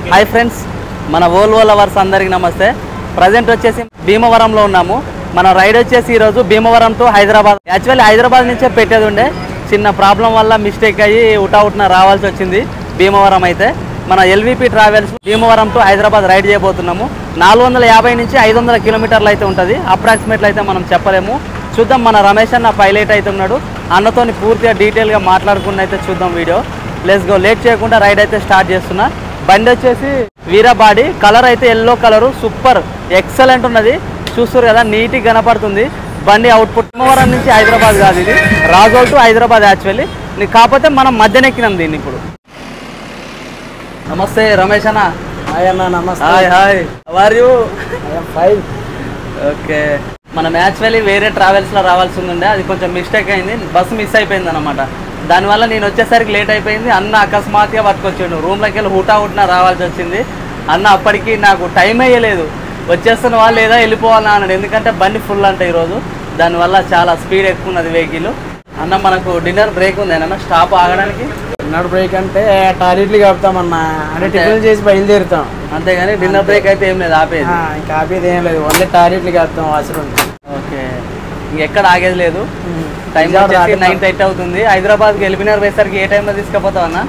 Hi friends, మన Volvo lovers అందరికీ నమస్తే. ప్రజెంట్ వచ్చేసి భీమవరంలో ఉన్నాము. మన రైడ్ వచ్చేసి ఈరోజు భీమవరం టు హైదరాబాద్. యాక్చువల్లీ హైదరాబాద్ నుంచే పెట్టేది ఉండే, చిన్న ప్రాబ్లం వల్ల మిస్టేక్ అయ్యి ఉటావుట్న రావాల్సి వచ్చింది. భీమవరం అయితే మన LVP travels Bhimavaram to Hyderabad ride చేయబోతున్నాము. 450 నుంచి 500 కిలోమీటర్లు అయితే ఉంటుంది. అప్రాక్సిమేట్లు అయితే మనం చెప్పలేము. చూద్దాం. మన రమేష్ అన్న పైలట్ అయితే ఉన్నాడు. అన్నతోని పూర్తిగా డీటెయిల్గా మాట్లాడుకుని అయితే చూద్దాం వీడియో. Let's go. లేట్ చేయకుండా రైడ్ అయితే స్టార్ట్ చేస్తున్నా. బండి వచ్చేసి వీరాబాడి, కలర్ అయితే ఎల్లో కలరు, సూపర్ ఎక్సలెంట్ ఉన్నది. చూస్తారు కదా, నీట్గా కనపడుతుంది బండి. అవుట్పుట్ భీమవరం నుంచి హైదరాబాద్ కాదు, ఇది రాజోల్ టు హైదరాబాద్ యాక్చువల్లీ. కాకపోతే మనం మధ్యనెక్కినాం దీన్ని ఇప్పుడు. నమస్తే రమేష్ అన్న. హాయ్ అన్న, నమస్తే. Hi hi, how are you? Fine. Okay, మనం యాక్చువల్లీ వేరే ట్రావెల్స్లో రావాల్సి ఉండే, అది కొంచెం మిస్టేక్ అయింది. బస్సు మిస్ అయిపోయింది అనమాట. దానివల్ల నేను వచ్చేసరికి లేట్ అయిపోయింది. అన్న అకస్మాత్తుగా పట్టుకొచ్చాడు. రూమ్లోకి వెళ్ళి హుటా రావాల్సి వచ్చింది. అన్న అప్పటికి నాకు టైం అయ్యలేదు. వచ్చేస్తున్నావా లేదా వెళ్ళిపోవాలా అన్నాడు. ఎందుకంటే బండి ఫుల్ అంట ఈరోజు, దానివల్ల చాలా స్పీడ్ ఎక్కువ ఉన్నది వెహికల్. అన్న మనకు డిన్నర్ బ్రేక్ ఉంది అన్న, స్టాప్ ఆగడానికి. డిన్నర్ బ్రేక్ అంటే టాయిలెట్లు కలుపుతామన్నా, అంటే టిఫిన్ చేసి బయలుదేరుతాం. అంతేగాని డిన్నర్ బ్రేక్ అయితే ఏం లేదు, ఆపేది. ఇంకా ఆపేది ఏం లేదు, ఓన్లీ టాయిలెట్లు కలుపుతాం అవసరం. ఓకే, ఇంకెక్కడ ఆగేది లేదు. టైం వచ్చేసి 9:30 అవుతుంది. హైదరాబాద్కి ఎల్బీనగర్ పోయేసరికి ఏ టైంలో తీసుకుపోతావు అన్న?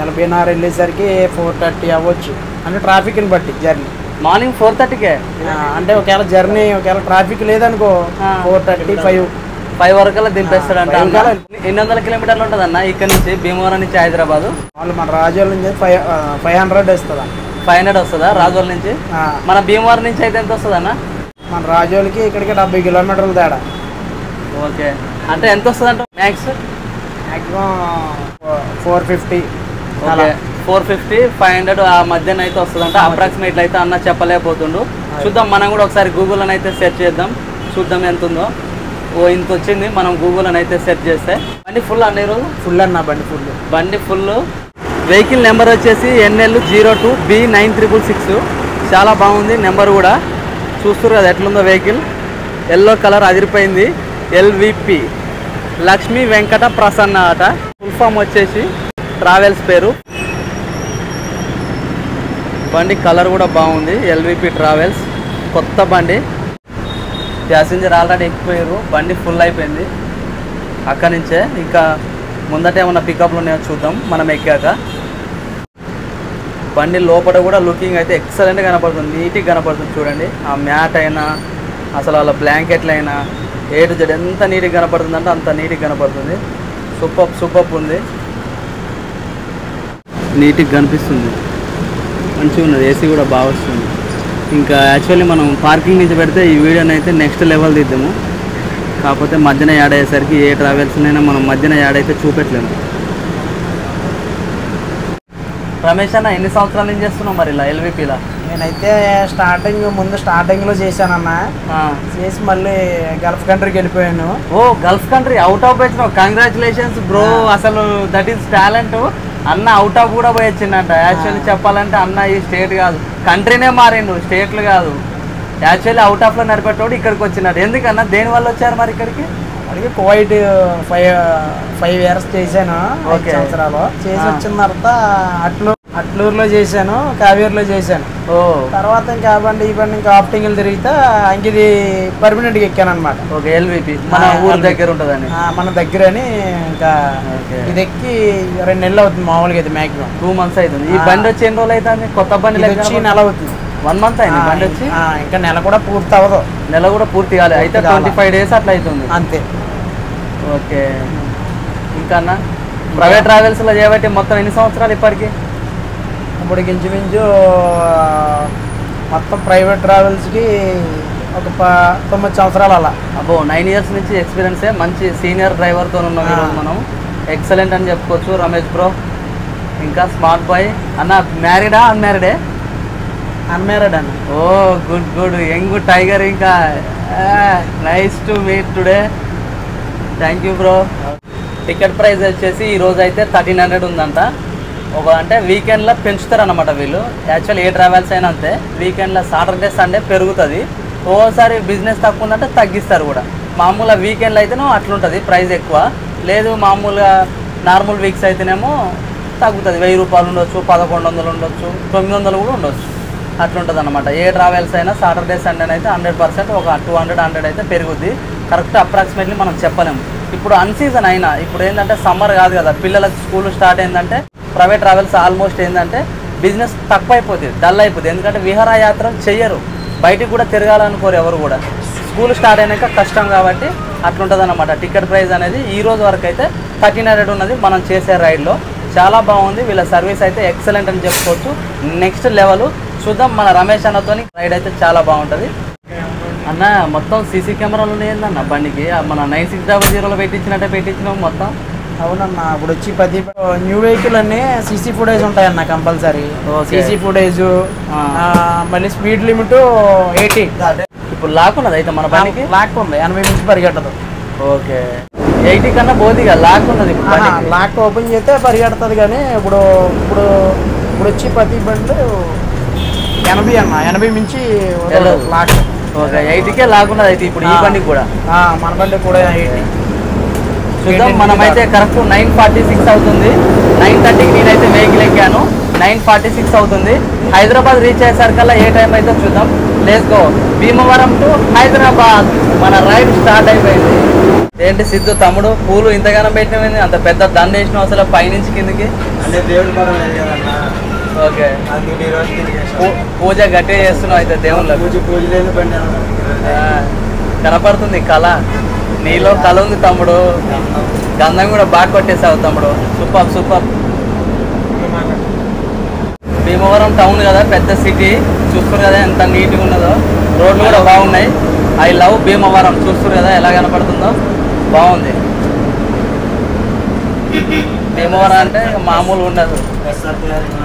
ఎల్బీనగర్ వెళ్ళేసరికి 4:30 అవ్వచ్చు, అంటే ట్రాఫిక్ని బట్టి జర్నీ. మార్నింగ్ 4:30కే అంటే ఒకవేళ జర్నీ ఒకవేళ ట్రాఫిక్ లేదనుకో 4:30, 5 వరకు దింపేస్తాడు అంట. ఎన్ని వందల కిలోమీటర్లు ఉంటుంది అన్న ఇక్కడ నుంచి భీమవరం నుంచి హైదరాబాద్? వాళ్ళు మన రాజోల్ నుంచి 500 వస్తుందా? 500 వస్తుందా రాజోల్ నుంచి? మన భీమవరం నుంచి అయితే ఎంత వస్తుంది అన్న? మన రాజోల్కి ఇక్కడికి 70 కిలోమీటర్లు తేడా. ఓకే, అంటే ఎంత వస్తుంది అంట మ్యాక్స్? మ్యాక్సిమం 450. ఓకే, 450, 500 ఆ మధ్యన అయితే వస్తుందంట. అప్రాక్సిమేట్ అయితే అన్న చెప్పలేకపోతుండు. చూద్దాం, మనం కూడా ఒకసారి గూగుల్ అని అయితే సెర్చ్ చేద్దాం, చూద్దాం ఎంత ఉందో. ఓ ఇంత వచ్చింది. మనం గూగుల్ అని అయితే సెర్చ్ చేస్తే బండి ఫుల్ అన్న ఈరోజు. ఫుల్ అన్న బండి ఫుల్. వెహికల్ నెంబర్ వచ్చేసి NL02B9666. చాలా బాగుంది నెంబర్ కూడా. చూస్తారు కదా ఎట్లుందో వెహికల్. ఎల్లో కలర్ అదిరిపోయింది. ఎల్విపి లక్ష్మీ వెంకట ప్రసన్న అట. ఫుల్ ఫామ్ వచ్చేసి ట్రావెల్స్ పేరు. బండి కలర్ కూడా బాగుంది. ఎల్విపి ట్రావెల్స్ కొత్త బండి. ప్యాసింజర్ ఆల్రెడీ ఎక్కిపోయారు. బండి ఫుల్ అయిపోయింది. అక్కడి నుంచే ఇంకా ముందట ఏమన్నా పికప్లు ఉన్నాయో చూద్దాం మనం ఎక్కాక. బండి లోపల కూడా లుకింగ్ అయితే ఎక్సలెంట్గా కనపడుతుంది, నీట్గా కనపడుతుంది. చూడండి, ఆ మ్యాట్ అయినా అసలు వాళ్ళ బ్లాంకెట్లు అయినా A to Z ఎంత నీట్గా కనపడుతుంది అంటే అంత నీట్గా కనపడుతుంది. సూపర్ ఉంది, నీట్గా కనిపిస్తుంది, మంచిగా ఉన్నది. ఏసీ కూడా బాగా వస్తుంది. ఇంకా యాక్చువల్లీ మనం పార్కింగ్ నుంచి పెడితే ఈ వీడియోని అయితే నెక్స్ట్ లెవెల్ తీద్దాము. కాకపోతే మధ్యన యాడ్ అయ్యేసరికి ఏ ట్రావెల్స్నైనా మనం మధ్యన యాడ్ అయితే చూపెట్టలేము. రమేష్ అన్న, ఎన్ని సంవత్సరాల నుంచి చేస్తున్నావు మరి ఇలా ఎల్విపిలా? నేనైతే స్టార్టింగ్లో చేశానన్న. చేసి మళ్ళీ గల్ఫ్ కంట్రీకి వెళ్ళిపోయాను. ఓ, గల్ఫ్ కంట్రీ అవుట్ ఆఫ్ వచ్చినావు. Congratulations bro. అసలు దట్ ఈస్ టాలెంట్. అన్న అవుట్ ఆఫ్ కూడా పోయి వచ్చిందంట. యాక్చువల్లీ చెప్పాలంటే అన్న ఈ స్టేట్ కాదు, కంట్రీనే మారిండు, స్టేట్లు కాదు. యాక్చువల్లీ అవుట్ ఆఫ్లో నడిపేటోడు ఇక్కడికి వచ్చినాడు. ఎందుకన్నా, దేనివల్ల వచ్చారు మరి ఇక్కడికి? అడిగి కువైట్ 5 years చేశాను. 5 సంవత్సరాలు చేసి వచ్చిన తర్వాత అట్లూరులో చేశాను, కావేరులో చేశాను. తర్వాత ఇంకా ఈ బండి ఇంకా ఆప్టింగ్లు తిరిగితే ఇంక ఇది పర్మనెంట్గా ఎక్కాను అనమాట. ఓకే, ఎల్విపి మన ఊరు దగ్గర ఉంటుందని. మన దగ్గర అని ఇంకా ఇది ఎక్కి 2 నెలలు అవుతుంది. మామూలుగా అయితే మ్యాక్సిమం 2 months అవుతుంది. ఈ బండి వచ్చి ఎన్ని రోజులు అవుతుంది? కొత్త బండి వచ్చి నెల అవుతుంది. 1 month అయింది బండి వచ్చి. ఇంకా నెల కూడా పూర్తి అవ్వదు. నెల కూడా పూర్తి కాలేదు. అయితే 25 days అట్లా అవుతుంది అంతే. ఓకే, ఇంకా అన్న ప్రైవేట్ ట్రావెల్స్లో చేయబట్టి మొత్తం ఎన్ని సంవత్సరాలు ఇప్పటికి? ఇప్పుడు ఇంచుమించు మొత్తం ప్రైవేట్ ట్రావెల్స్కి ఒక 9 సంవత్సరాలు అలా. అబ్బో, 9 years నుంచి ఎక్స్పీరియన్సే. మంచి సీనియర్ డ్రైవర్తో ఉన్నాం ఈరోజు మనం. ఎక్సలెంట్ అని చెప్పుకోవచ్చు రమేష్ బ్రో. ఇంకా స్మార్ట్ బాయ్ అన్న. మ్యారీడా అన్మ్యారీడే? అన్మ్యారీడ్ అన్న. ఓ గుడ్ యంగ్ టైగర్. ఇంకా nice to meet today. Thank you bro. Ticket price వచ్చేసి ఈరోజు అయితే 1300 ఉందంట. అంటే వీకెండ్లో పెంచుతారన్నమాట వీళ్ళు. యాక్చువల్ ఏ ట్రావెల్స్ అయినా అంతే, వీకెండ్లో సాటర్డే సండే పెరుగుతుంది. ఓసారి బిజినెస్ తక్కువ ఉందంటే తగ్గిస్తారు కూడా. మామూలుగా వీకెండ్లో అయితేనో అట్లుంటుంది ప్రైస్ ఎక్కువ. లేదు మామూలుగా నార్మల్ వీక్స్ అయితేనేమో తగ్గుతుంది. 1000 రూపాయలు ఉండొచ్చు, 1100 ఉండొచ్చు, 900 కూడా ఉండొచ్చు. అట్లుంటుంది అనమాట. ఏ ట్రావెల్స్ అయినా సాటర్డే సండే అయితే 100% ఒక 200 అయితే పెరుగుద్ది. కరెక్ట్ అప్రాక్సిమేట్లీ మనం చెప్పలేము. ఇప్పుడు అన్సీజన్ అయినా ఇప్పుడు ఏంటంటే సమ్మర్ కాదు కదా, పిల్లలకు స్కూల్ స్టార్ట్ అయిందంటే ప్రైవేట్ ట్రావెల్స్ ఆల్మోస్ట్ ఏంటంటే బిజినెస్ తక్కువ అయిపోతుంది, డల్ అయిపోతుంది. ఎందుకంటే విహారయాత్రలు చెయ్యరు, బయటికి కూడా తిరగాలనుకోరు ఎవరు కూడా. స్కూల్ స్టార్ట్ అయినాక కష్టం కాబట్టి అట్లుంటుంది అనమాట. టికెట్ ప్రైస్ అనేది ఈ రోజు వరకు అయితే 1300 ఉన్నది మనం చేసే రైడ్లో. చాలా బాగుంది, వీళ్ళ సర్వీస్ అయితే ఎక్సలెంట్ అని చెప్పుకోవచ్చు. నెక్స్ట్ లెవెల్ చూద్దాం మన రమేష్ అన్నతో. రైడ్ అయితే చాలా బాగుంటుంది అన్న. మొత్తం సీసీ కెమెరాలు ఉన్నాయండి బండికి. మన 9600లో పెట్టించినాం మొత్తం. అవునన్నా, ఇప్పుడు వచ్చి ప్రతి న్యూ వెహికల్ అన్ని సీసీ ఫుటేజ్ ఉంటాయన్న కంపల్సరీ. సీసీ ఫుటేజ్, మళ్ళీ స్పీడ్ లిమిట్ 80. ఇప్పుడు లాక్ ఉన్నది అయితే మన బండికి? లాక్ ఉంది, 80 నుంచి పరిగెట్టదు. ఓకే, 80 కన్నా బోదిగా లాక్ ఉన్నది. లాక్ ఓపెన్ చేస్తే పరిగెడుతుంది. కానీ ఇప్పుడు ఇప్పుడు ఇప్పుడు వచ్చి ప్రతి బండి 80 అన్న, 80 మించి లాక్. ఓకే, 80కే లాక్ ఉన్నది అయితే ఇప్పుడు ఈ బండికి కూడా. మన బండి కూడా 80. చూద్దాం. మనమైతే కరెక్ట్ 9:46 అవుతుంది. 9:30కి నేనైతే వెహికల్ ఎక్కాను. 9:46 అవుతుంది. హైదరాబాద్ రీచ్ అయ్యేసరికల్లా ఏ టైం అయితే చూద్దాం. Let's go. Bhimavaram to Hyderabad మన రైడ్ స్టార్ట్ అయిపోయింది. ఏంటి సిద్ధు తమ్ముడు, పూలు ఇంతగానం పెట్టినమైంది, అంత పెద్ద దండ వేసినావు అసలు పైనుంచి కిందికి? ఓకే, పూజ గట్టిగా చేస్తున్నావు అయితే దేవుళ్ళ కనపడుతుంది కళ. నీలో కళ ఉంది తమ్ముడు, గంధం కూడా బాగా కొట్టేసావు తమ్ముడు. Super super. భీమవరం టౌన్ కదా, పెద్ద సిటీ. చూస్తారు కదా ఎంత నీట్గా ఉన్నదో, రోడ్లు కూడా బాగున్నాయి. I love Bhimavaram. చూస్తారు కదా ఎలా కనపడుతుందో, బాగుంది. భీమవరం అంటే మామూలు ఉండదు.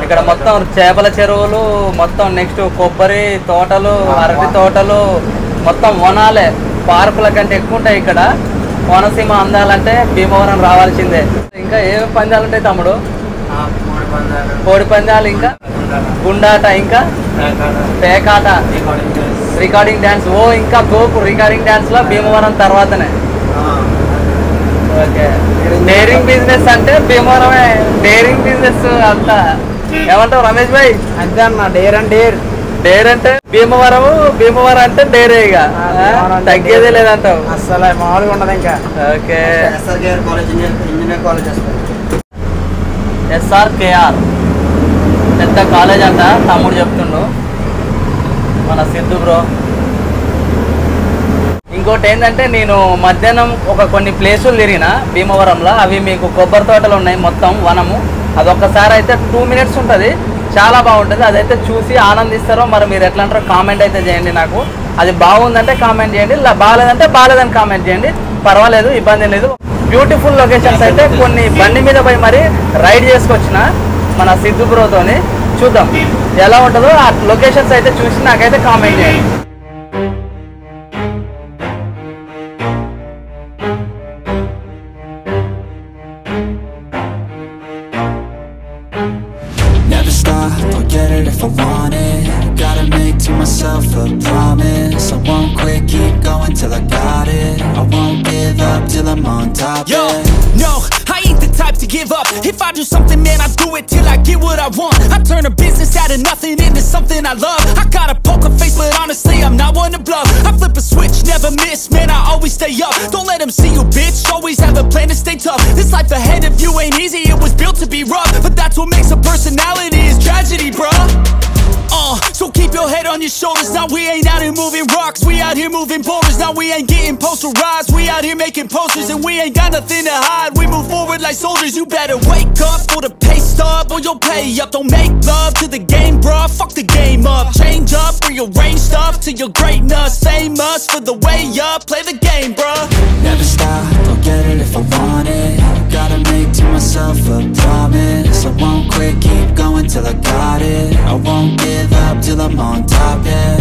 ఇక్కడ మొత్తం చేపల చెరువులు, మొత్తం నెక్స్ట్ కొబ్బరి తోటలు, అరటి తోటలు, మొత్తం వనాలే. పార్కుల కంటే ఎక్కువ ఉంటాయి ఇక్కడ. కోనసీమ అందాలంటే భీమవరం రావాల్సిందే. ఇంకా ఏ పందాలు ఉంటాయి తమ్ముడు? కోడి పందాలు, ఇంకా గుండాట, ఇంకా పేకాట, రికార్డింగ్ డ్యాన్స్. ఓ ఇంకా తోపు రికార్డింగ్ డ్యాన్స్ లో భీమవరం తర్వాతనే. ఓకే, డైరింగ్ బిజినెస్ అంటే భీమవరమే. డైరింగ్ బిజినెస్ అంతా ఏమంటావు రమేష్ భాయ్? అంతే అన్న, డేర్ అండ్ డేర్. డేర్ అంటే భీమవరము, భీమవరం అంటే డేరే, ఇక తగ్గేదే లేదంటావు. అసలు మామూలుగా ఉండదు ఇంకా. ఓకే, కాలేజ్ SRKR పెద్ద కాలేజ్ అంట తమ్ముడు చెప్తుండు మన సిద్ధు బ్రో. ఇంకోటి ఏంటంటే నేను మధ్యాహ్నం కొన్ని ప్లేసులు తిరిగిన భీమవరంలో. అవి మీకు కొబ్బరి తోటలు ఉన్నాయి, మొత్తం వనము. అదొక్కసారి అయితే 2 minutes ఉంటుంది, చాలా బాగుంటుంది. అదైతే చూసి ఆనందిస్తారో మరి మీరు ఎట్లా అంటారో కామెంట్ అయితే చేయండి నాకు. అది బాగుందంటే కామెంట్ చేయండి, బాగాలేదంటే బాగాలేదని కామెంట్ చేయండి. పర్వాలేదు, ఇబ్బంది లేదు. బ్యూటిఫుల్ లొకేషన్స్ అయితే కొన్ని బండి మీద పోయి మరి రైడ్ చేసుకొచ్చిన మన సిద్ధు బ్రోతోని. చూద్దాం ఎలా ఉంటుందో. ఆ లొకేషన్స్ అయితే చూసి నాకైతే కామెంట్ చేయండి. Never stop, I'll get it if I want it. Gotta make to myself a promise. I won't quit, keep going till I got it. I won't give up till I'm on top. Yo, no, I ain't the type to give up. If I do something, man, I do it till I get what I want. I turn a business out of nothing into something I love. I got a poker face, but honestly, I'm not one to bluff. I flip a switch, never miss, man, I always stay up. Don't let them see you, bitch, always have a plan to stay tough. This life ahead of you ain't easy, it was built to be rough. But that's what makes a personality, is tragedy, bruh. So keep your head on your shoulders. Now we ain't out here moving rocks, we out here moving boulders. Now we ain't getting posterized, we out here making posters. And we ain't got nothing to hide, we move forward like soldiers. You better wake up for the pay stub or you'll pay up. Don't make love to the game, bruh, fuck the game up. Change up, rearrange stuff to your greatness. Famous for the way up, play the game, bruh. Never stop, I'll get it if I want it. Gotta make to myself a promise. I won't quit, keep going till I got it. I won't give up till I'm on top, yeah.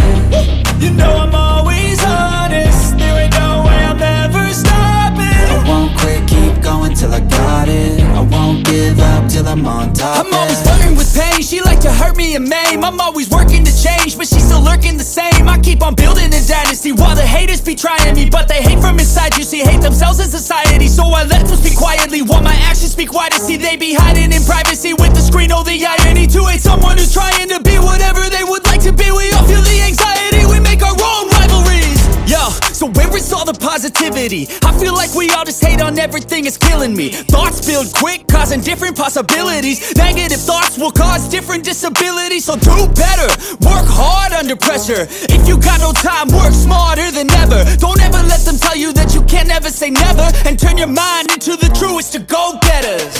You know I'm always honest, there ain't no way I'm ever stopping. I won't quit, keep going till I got it. I won't give up till I'm on top, I'm always flirting with pain, she like to hurt me a meme. I'm always working to change, but she's still lurking the same. I keep on building a dynasty while the haters be trying me, but they hate from inside. You see, hate themselves in society, so I let them speak quietly while my actions speak wider. See, they be hiding in privacy with the screen. Oh, the irony to hate someone who's trying to be whatever they would like to be. We all feel the anxiety, we make our own rivalries. Yo, so where is all the positivity? I feel like we all just hate on everything, it's killing me. Thoughts build quick, causing different possibilities. Negative thoughts will cause different disabilities. So do better, work hard under pressure. If you got no time, work smarter than ever. Don't ever let them tell you that you can't ever say never, and turn your mind into the truest of go-getters.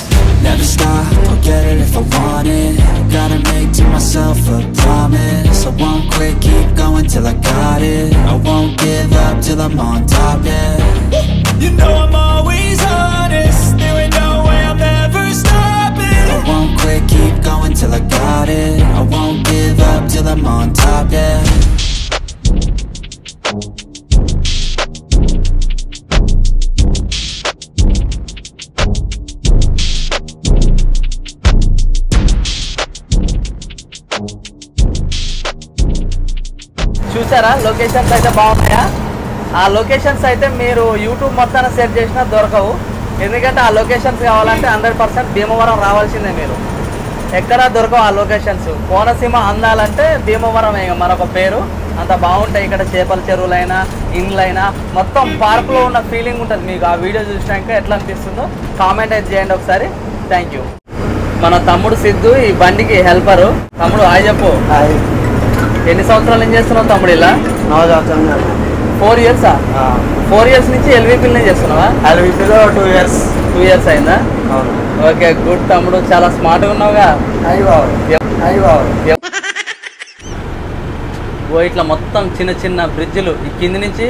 Never stop, I'll get it if I want it. Gotta make to myself a promise. I won't quit, keep going till I got it. I won't give up till I'm on top, yeah. You know I'm always honest, there ain't no way I'm ever stopping. I won't quit, keep going till I got it. I won't give up till I'm on top, yeah. చూసారా locations అయితే బాగున్నాయా? ఆ locations అయితే మీరు YouTube మొత్తాన్ని search చేసినా దొరకవు. ఎందుకంటే ఆ లొకేషన్స్ కావాలంటే 100% భీమవరం రావాల్సిందే. మీరు ఎక్కడా దొరకవు ఆ లొకేషన్స్. కోనసీమ అందాలంటే భీమవరం మరొక పేరు. అంత బాగుంటాయి ఇక్కడ. చేపల చెరువులైనా ఇండ్లైనా మొత్తం పార్కులో ఉన్న ఫీలింగ్ ఉంటుంది. మీకు ఆ వీడియో చూసినాక ఎట్లా అనిపిస్తుందో కామెంట్ అయితే చేయండి ఒకసారి. Thank you. మన తమ్ముడు సిద్ధు ఈ బండికి హెల్పరు. తమ్ముడు హాయ్ చెప్పు. ఎన్ని సంవత్సరాలు ఏం చేస్తున్నావు తమ్ముడు ఇలా? 4 ఇయర్సా? 4 ఇయర్స్ నుంచి ఎల్వీపీలనే చేస్తున్నావా? ఎల్వీపీలో 2 ఇయర్స్. 2 ఇయర్స్ అయిందా? ఓకే గుడ్ తమ్ముడు, చాలా స్మార్ట్గా ఉన్నావుగా. ఓ ఇట్లా మొత్తం చిన్న చిన్న బ్రిడ్జ్లు ఈ కింది నుంచి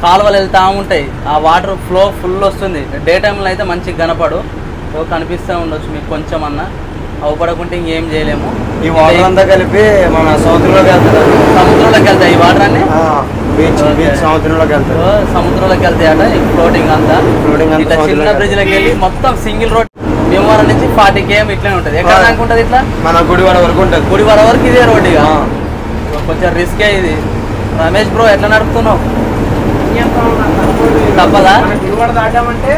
కాలువలు వెళ్తూ ఉంటాయి. ఆ వాటర్ ఫ్లో ఫుల్ వస్తుంది. డే టైంలో అయితే మంచిగా కనపడు. సో కనిపిస్తూ ఉండొచ్చు మీకు కొంచెం అన్నా. అవపడకుంటే ఇంకేం చేయలేము. ఈ వాటర్ అంతా కలిపి మన సముద్రంలోకి వెళ్తాయి. సముద్రంలోకి వెళ్తాయి ఈ వాటర్ అన్ని. సముద్రంలోకి వెళ్తాయి. సముద్రంలోకి వెళ్తాయి అట ఈ ఫ్లోటింగ్ అంతా. ఇట్లా చిన్న బ్రిడ్జ్లోకి వెళ్ళి మొత్తం సింగిల్ రోడ్ భీమవరం నుంచి 40 km ఇట్లనే ఉంటుంది. ఎక్కడ దాకా ఉంటుంది? ఇట్లా మన గుడివాడ వరకు ఉంటుంది. గుడివాడ వరకు ఇదే రోడ్. ఇక కొంచెం రిస్కే ఇది. రమేష్ బ్రో ఎట్లా నడుపుతున్నావు? తప్పదా? గుడివాడ దాటామంటే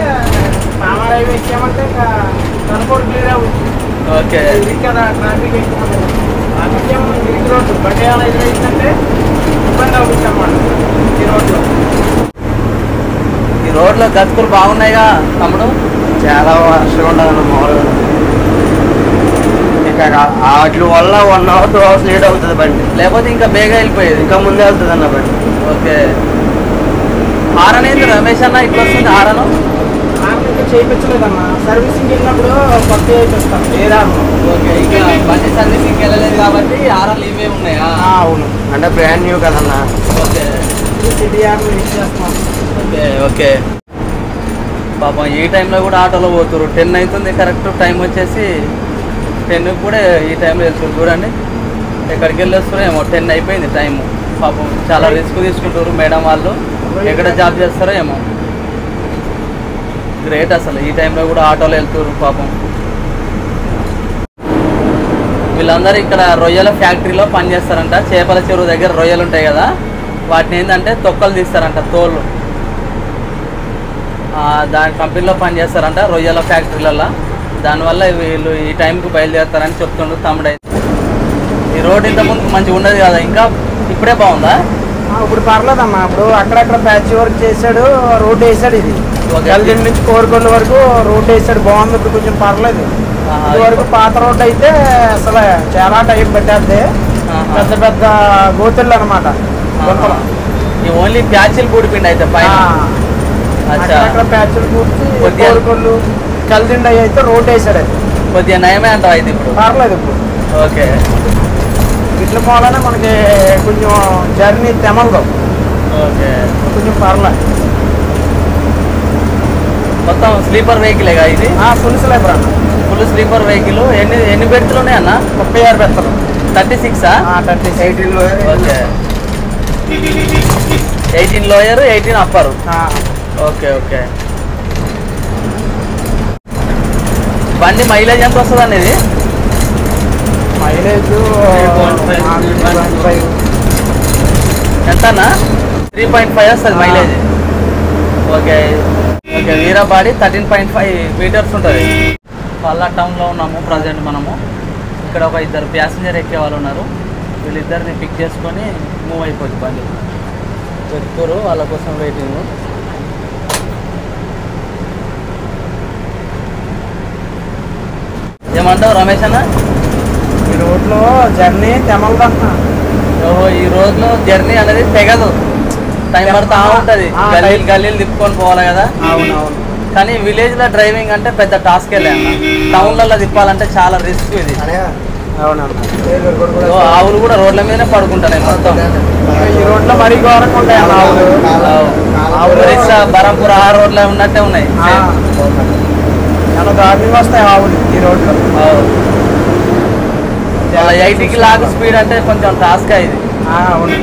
మామూలు హైవే ఎక్కామంటే కనుకోడు క్లియర్ అవుతుంది. ఓకే కదా ట్రాఫిక్ ఎక్కువ రోడ్డు బండి ఏమైనా ఎదురైందంటే ఇబ్బంది అవుతుంది అన్నమాట. ఈ రోడ్లో ఈ రోడ్లో గతుకులు బాగున్నాయిగా తమ్ముడు. చాలా వర్షం ఉండదన్న మామూలుగా. ఇంకా వాటి వల్ల 1 hour 2 hours లేట్ అవుతుంది బండి. లేకపోతే ఇంకా బేగా వెళ్ళిపోయేది. ఇంకా ముందే వెళ్తుంది అన్న బండి. ఓకే హారన్ ఏంటి రమేష్ అన్న ఇట్లా వస్తుంది? హారను చేయించలేదన్నా. సర్వీసింగ్ వెళ్ళినప్పుడు కొత్త చేయిస్తాం లేదా. ఓకే ఇంకా బండి సర్వీసింగ్కి వెళ్ళలేదు కాబట్టి హారన్లు ఇవే ఉన్నాయా? అవును, అంటే బ్రాండ్ న్యూ కదన్నా. ఓకే సిటీ ఆర్డర్ యూజ్ చేస్తాం. ఓకే ఓకే పాపం ఈ టైంలో కూడా ఆటోలో పోతురు. 10 అవుతుంది కరెక్ట్ టైం వచ్చేసి. 10కి కూడా ఈ టైంలో వెళ్తున్నారు చూడండి. ఎక్కడికి వెళ్ళి వస్తున్నారో ఏమో. 10 అయిపోయింది టైము. పాపం చాలా రిస్క్ తీసుకుంటారు మేడం వాళ్ళు. ఎక్కడ జాబ్ చేస్తారో ఏమో. గ్రేట్ అసలు ఈ టైంలో కూడా ఆటోలో వెళ్తున్నారు పాపం. వీళ్ళందరూ ఇక్కడ రొయ్యల ఫ్యాక్టరీలో పనిచేస్తారంట. చేపల చెరువు దగ్గర రొయ్యలు ఉంటాయి కదా, వాటిని ఏంటంటే తొక్కలు తీస్తారంట, తోళ్ళు. దాని కంపెనీలో పనిచేస్తారంట రొయ్యల ఫ్యాక్టరీలలో. దానివల్ల వీళ్ళు ఈ టైంకి బయలుదేరుతారని చెప్తుండ్రు తమ్ముడు. ఈ రోడ్ ఇంతకుముందు మంచిగా ఉండదు కదా, ఇంకా ఇప్పుడే బాగుందా? ఇప్పుడు పర్లేదమ్మా. ఇప్పుడు అక్కడక్కడ ప్యాచ్ వర్క్ చేశాడు, రోడ్ వేసాడు. ఇది గల్దిండి నుంచి కోరుకొండ వరకు రోడ్ వేసాడు, బాగుంది. ఇప్పుడు కొంచెం పర్లేదు. ఇదివరకు పాత రోడ్ అయితే అసలు చాలా టైం పట్టేద్ది. పెద్ద పెద్ద గోతులు అనమాట. ఓన్లీ ప్యాచ్లు కూడిపిండి అయితే పైన. అక్కడ ప్యాచ్లు కూర్చి కోరుకొండలు గల్దిండి అయితే రోడ్ వేసాడు. అది కొద్దిగా నయమే అంటావు అయితే ఇప్పుడు? పర్లేదు ఇప్పుడు. ఓకే ఇట్ల పోవాలనే మనకి కొంచెం జర్నీ తెమలదు. ఓకే కొంచెం పర్లేదు. మొత్తం స్లీపర్ వెహికలేగా ఇది? ఫుల్ స్లీపర్ అన్న. Full sleeper vehicle. ఎన్ని బెర్తులు ఉన్నాయన్న? 36 బెర్తులు. 36ఆ? 18 okay 18 lower 18 upper. Okay okay. బండి మైలేజ్ ఎంత వస్తుంది అనేది? మైలేజ్ 3.5 ఎంతన్నా 3.5 వస్తుంది మైలేజ్. Okay okay. వీరాబాడి 13.5 మీటర్స్ ఉంటుంది. పల్లా టౌన్లో ఉన్నాము ప్రజెంట్ మనము. ఇక్కడ ఒక ఇద్దరు ప్యాసింజర్ ఎక్కే వాళ్ళు ఉన్నారు. వీళ్ళిద్దరిని పిక్ చేసుకొని మూవ్ అయిపోద్ది బండి. చెప్తారు వాళ్ళ కోసం వెయిటింగ్. ఏమంటావు రమేష్ అన్న? ఈ రోడ్లో జర్నీ తెమలదన్నా. ఓహో, ఈ రోజులో జర్నీ అనేది తెగదు, టైం పడుతూ ఉంటుంది. గల్లీలు గల్లీలు తిప్పుకొని పోవాలి కదా. అవునవును. కానీ విలేజ్లో డ్రైవింగ్ అంటే పెద్ద టాస్క్ వెళ్ళే అన్న. టౌన్లలో తిప్పాలంటే చాలా రిస్క్ ఇది. అవునన్నా. ఆవులు కూడా రోడ్ల మీదనే పడుకుంటాయి మొత్తం. ఈ రోడ్లో మరీ ఘోరంగా ఉంటాయి అన్న ఆవులు. ఒరిస్సా బరంపూర్ ఆ రోడ్లో ఉన్నట్టే ఉన్నాయి. చాలా దారుణంగా వస్తాయి ఆవులు ఈ రోడ్లో. 80కి లాగ్ స్పీడ్ అంటే కొంచెం టాస్క్ ఇది.